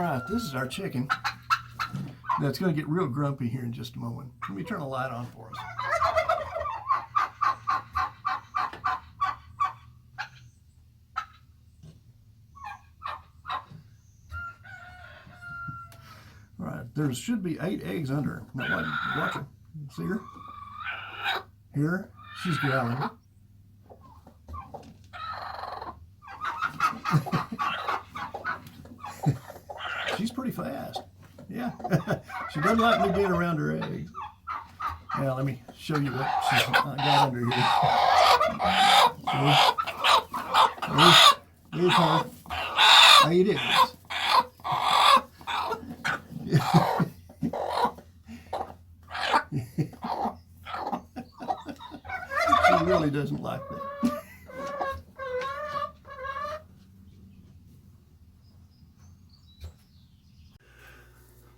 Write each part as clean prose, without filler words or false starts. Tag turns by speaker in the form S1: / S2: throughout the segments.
S1: right, this is our chicken. Now it's going to get real grumpy here in just a moment. Let me turn the light on for us. All right, there should be 8 eggs under her. Now watch her. See her? Here, she's growling. She's pretty fast. Yeah. She doesn't like me being around her eggs. Now let me show you what she's got under here. Here's her. 8 eggs. She really doesn't like that.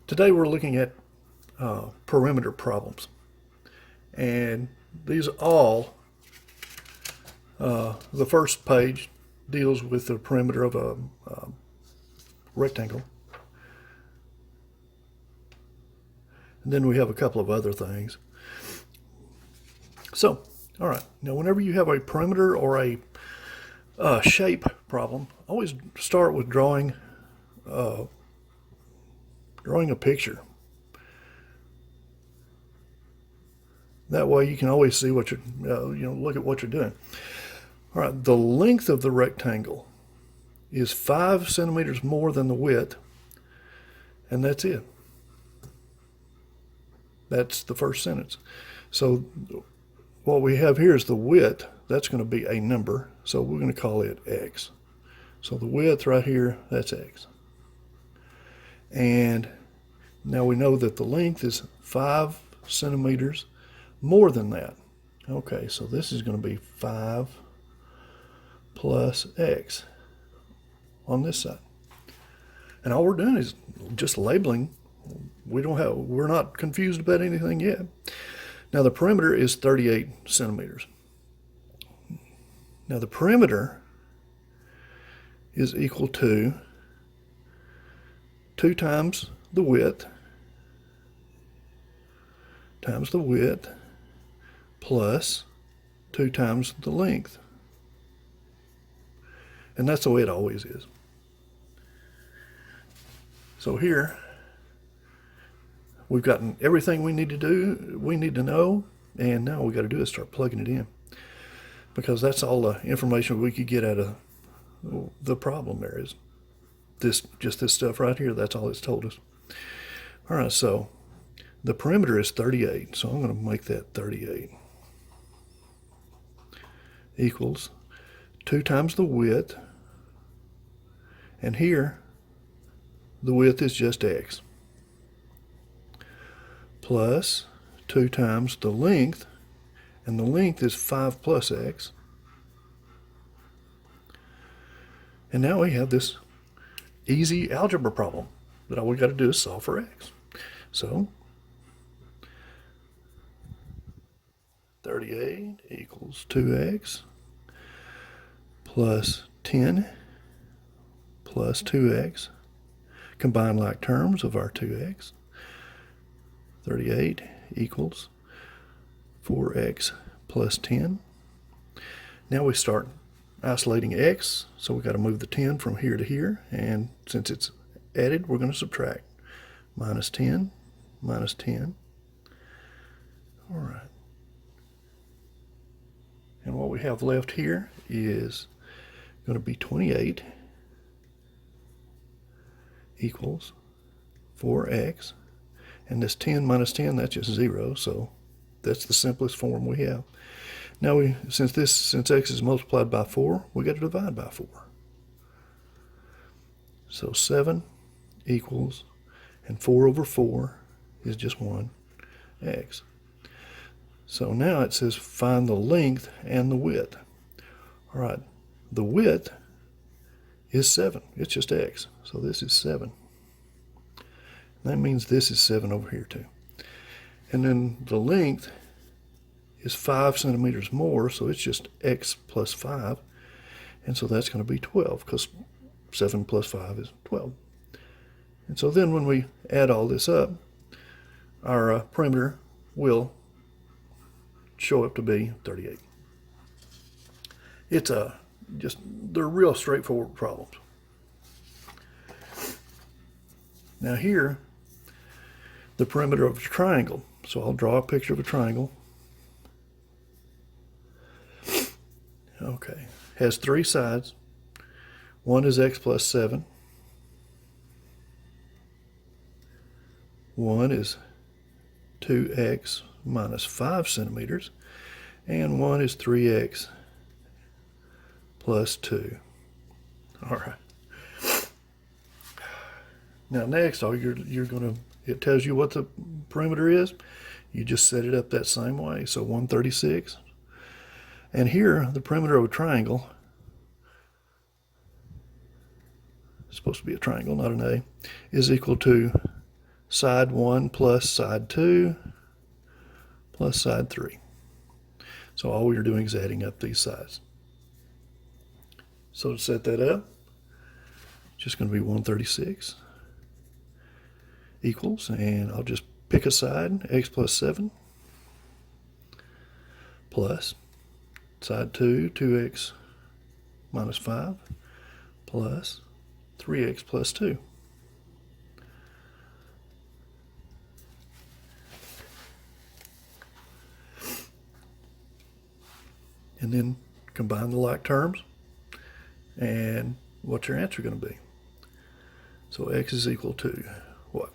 S1: Today we're looking at perimeter problems, and these all, the first page deals with the perimeter of a rectangle, and then we have a couple of other things. So, all right, now whenever you have a perimeter or a shape problem, always start with drawing a picture. That way you can always see what you're, look at what you're doing. All right, the length of the rectangle is 5 centimeters more than the width, and that's it. That's the first sentence. So what we have here is the width. That's going to be a number, so we're going to call it x. So the width right here, that's x. And now we know that the length is 5 centimeters more than that. Okay, so this is going to be 5 plus x on this side. And all we're doing is just labeling. We're not confused about anything yet. Now the perimeter is 38 centimeters. Now the perimeter is equal to 2 times the width plus 2 times the length. And that's the way it always is. So here we've gotten everything we need to know, and now what we got to do is start plugging it in, because that's all the information we could get out of the problem. There is just this stuff right here. That's all it's told us. All right, so the perimeter is 38, so I'm going to make that 38 equals 2 times the width, and here the width is just x, plus 2 times the length, and the length is 5 plus x. And now we have this easy algebra problem that all we got to do is solve for x. So 38 equals 2x plus 10 plus 2x. Combine like terms of our 2x. 38 equals 4x plus 10. Now we start isolating x, so we got to move the 10 from here to here, and since it's added, we're going to subtract. Minus 10, minus 10. All right. And what we have left here is going to be 28 equals 4x. And this 10 minus 10, that's just 0, so that's the simplest form we have. Now since x is multiplied by 4, we got to divide by 4. So 7 equals, and 4 over 4 is just 1x. So now it says find the length and the width. All right, the width is 7. It's just x, so this is 7. That means this is 7 over here too. And then the length is 5 centimeters more, so it's just x plus 5. And so that's going to be 12, because 7 plus 5 is 12. And so then when we add all this up, our perimeter will show up to be 38. It's they're real straightforward problems. Now here, the perimeter of a triangle. So I'll draw a picture of a triangle. Okay, has 3 sides. One is x plus 7. One is 2x minus 5 centimeters. And one is 3x plus 2. All right. Now next, it tells you what the perimeter is. You just set it up that same way. So 136. And here, the perimeter of a triangle, it's supposed to be a triangle, not an A, is equal to side 1 plus side 2 plus side 3. So all you're doing is adding up these sides. So to set that up, it's just going to be 136 equals, and I'll just pick a side, x plus 7, plus side 2, 2x minus 5, plus 3x plus 2. And then combine the like terms, and what's your answer going to be? So x is equal to what?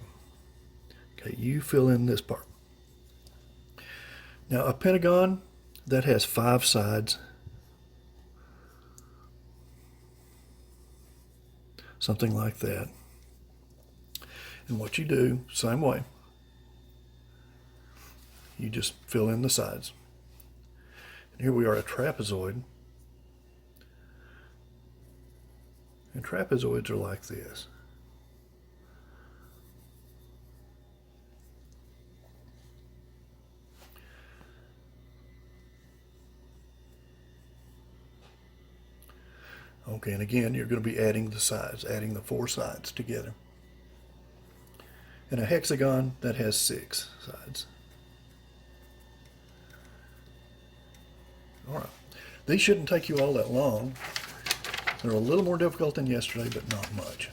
S1: Okay, you fill in this part. Now a pentagon that has 5 sides, something like that. And what you do, same way, you just fill in the sides. And here we are, a trapezoid. And trapezoids are like this. Okay, and again, you're going to be adding the sides, adding the 4 sides together. And a hexagon that has 6 sides. All right. These shouldn't take you all that long. They're a little more difficult than yesterday, but not much.